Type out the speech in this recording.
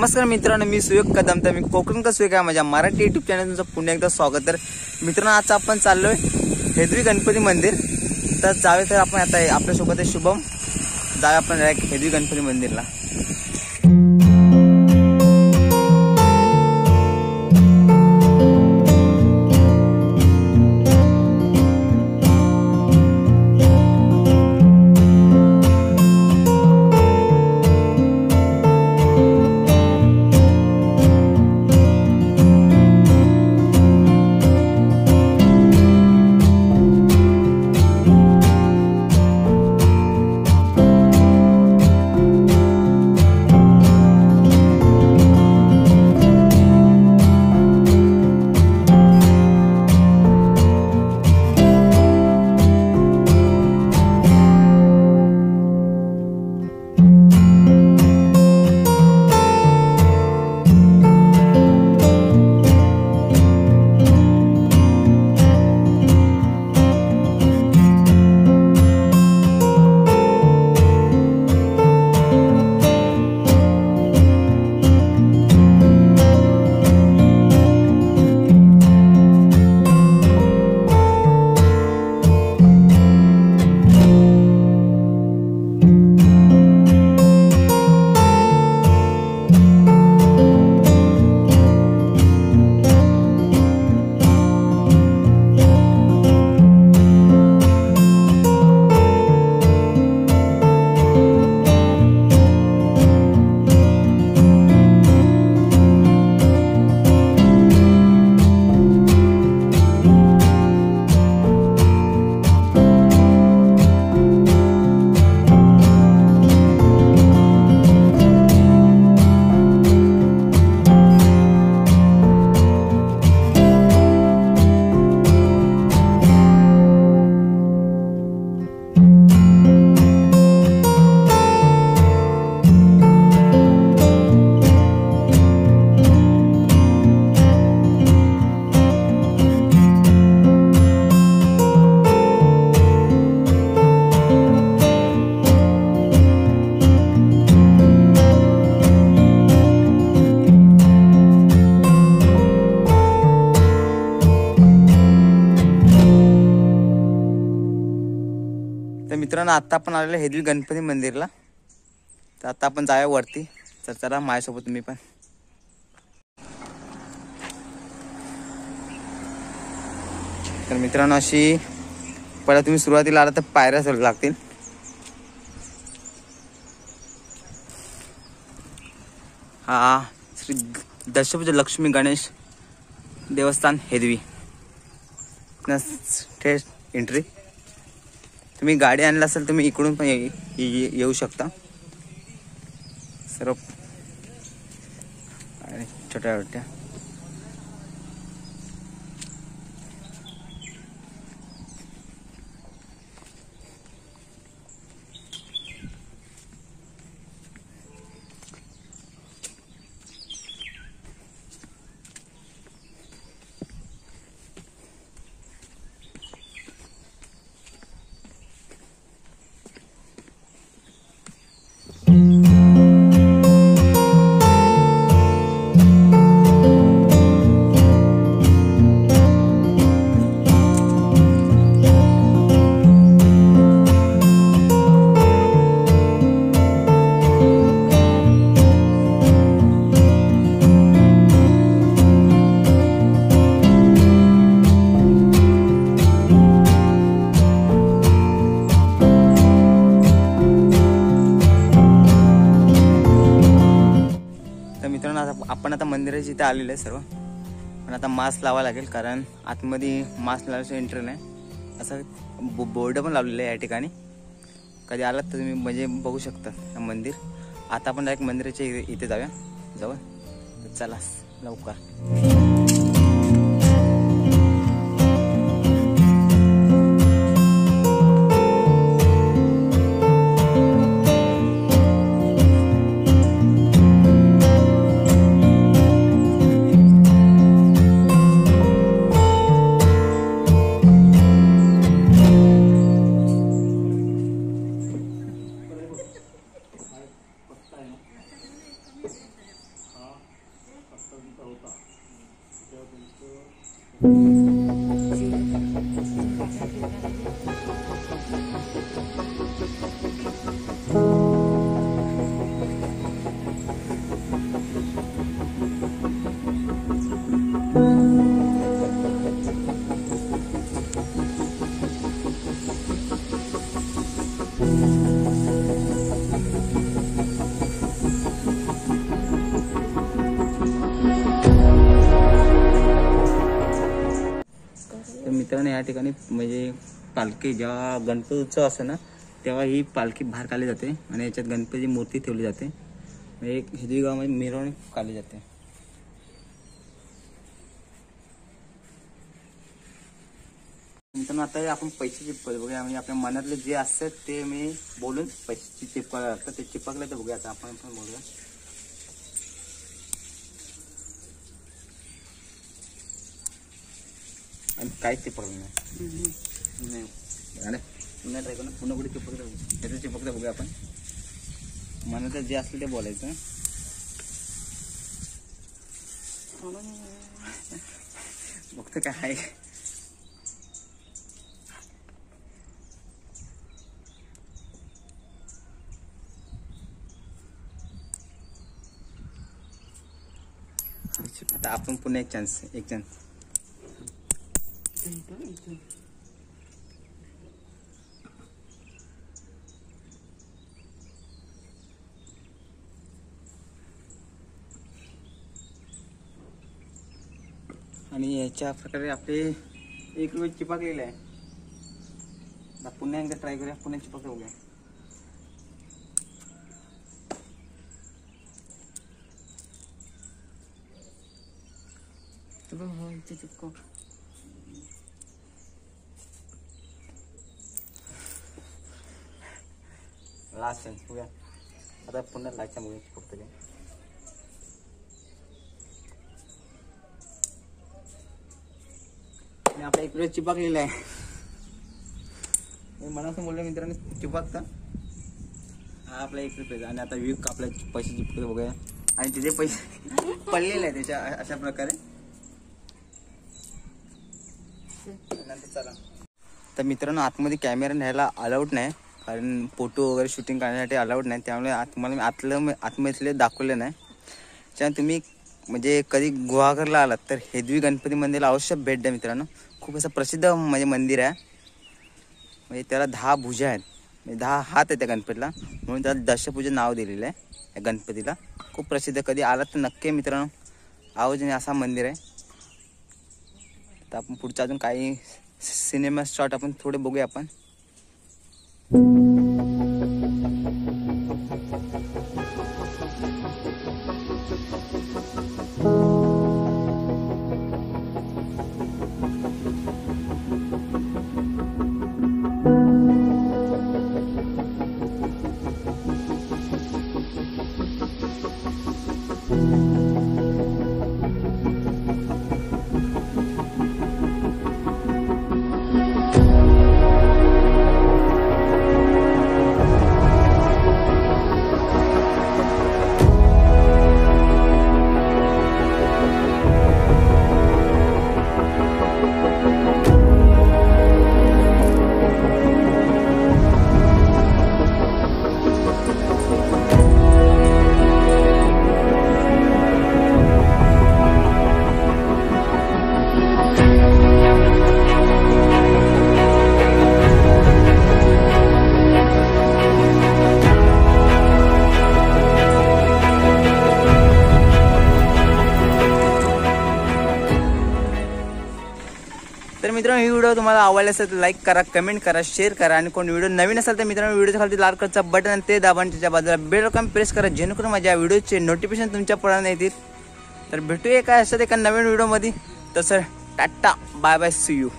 नमस्कार मित्रांनो, मी सुयोग कदम. तर मी कोकण का सुयोग आहे माझ्या मराठी यूट्यूब चॅनल तुमचं पुन्हा एकदा स्वागत. तर मित्रांनो, आज आपण चाललोय हेदवी गणपती मंदिर. तर जावे तर आपण आता आपल्यासोबत आहे शुभम. जावे आपण हेदवी गणपती मंदिरला. तर मित्रांनो, आता आपण आलेलो हेदवी गणपती मंदिरला. तर आता आपण जाऊया वरती. तर चला माझ्यासोबत तुम्ही पण. तर मित्रांनो, अशी पहिला तुम्ही सुरुवातीला आला तर पायऱ्या चढ लागतील. हा श्री दशभुज लक्ष्मी गणेश देवस्थान हेदवी थेट एंट्री. तुम्ही गाडी आणला असेल तुम्ही इकडून पण येऊ शकता. सर्व छोट्या छोट्या आपण आता मंदिराच्या इथे आलेलं आहे सर्व. पण आता मास्क लावा लागेल, कारण आतमध्ये मास्क लावायचं एंट्री नाही. असं बोर्ड पण लावलेलं आहे या ठिकाणी. कधी आलात तर तुम्ही म्हणजे बघू शकता मंदिर. आता आपण डायरेक्ट मंदिराच्या इथे जाऊया जवळ. चला लवकर. मित्रांनो या ठिकाणी म्हणजे पालखी जेव्हा गणपती उत्सव असतो ना तेव्हा ही पालखी बाहेर काढली जाते आणि याच्यात गणपतीची मूर्ती ठेवली जाते. एक हिरवी गावामध्ये मिरवणूक काढली जाते. मित्रांनो आता आपण पैसे चिपकले बघूया. म्हणजे आपल्या मनातले जे असतात ते मी बोलून पैसे चिपकायला लागतात. ते चिपकले तर बघूया आता आपण पण बोलूया. आणि काहीच चिपकलं नाही. पुन्हा ट्राय करू. पुन्हा कुठे चिपकलं त्याचं चिपकलं बघूया आपण. मनात जे असलं ते बोलायचं. बघतो काय आहे. आता आपण पुन्हा एक चान्स. आणि याच्या प्रकारे आपले 1 रुपये चिपकलेला आहे. आता पुन्हा एकदा ट्राय करूया. पुन्हा चिपकलं बघूया. लास्ट चान्स बघूया. आता पुन्हा लास्ट चान्स बघूया चिपकतं काय. आणि आपला 1 रुपये चिपकलेला आहे. मनापासून बोललो मित्रांनो चिपकतं. हा आपला 1 रुपयाचा. आणि आता विक आपल्या पैसे चिपकले बघूया. आणि तिथे पैसे पडलेले आहे त्याच्या अशा प्रकारे. चला तर मित्रांनो आतमध्ये कॅमेरा न्यायला अलाउड नाही कारण फोटो वगैरे शूटिंग करण्यासाठी अलाउड नाही. त्यामुळे तुम्हाला मी आतमधले दाखवले नाही. त्यामुळे तुम्ही म्हणजे कधी गुहागरला आलात तर हेदवी गणपती मंदिराला अवश्य भेट द्या मित्रांनो. खूप असं प्रसिद्ध म्हणजे मंदिर आहे. म्हणजे त्याला 10 भुजा आहेत. म्हणजे 10 हात आहेत त्या गणपतीला म्हणून त्याला दशभुजा नाव दिलेलं आहे या गणपतीला. खूप प्रसिद्ध. कधी आलात तर नक्की मित्रांनो आवर्जून असा मंदिर आहे. तर आपण पुढचा अजून काही सिनेमा शॉट आपण थोडे बघूया आपण. तर मित्रांनो ही व्हिडिओ तुम्हाला आवडला असेल तर लाईक करा, कमेंट करा, शेअर करा. आणि कोण व्हिडिओ नवीन असेल तर मित्रांनो व्हिडिओच्या खाली लाल कलरचा बटन आणि ते दाबा आणि त्याच्या बाजूला बेल आयकॉन प्रेस करा जेणेकरून माझ्या व्हिडिओचे नोटिफिकेशन तुमच्यापर्यंत येतील. तर भेटूया काय असं एका नवीन व्हिडिओमध्ये. तसं tata bye bye see you.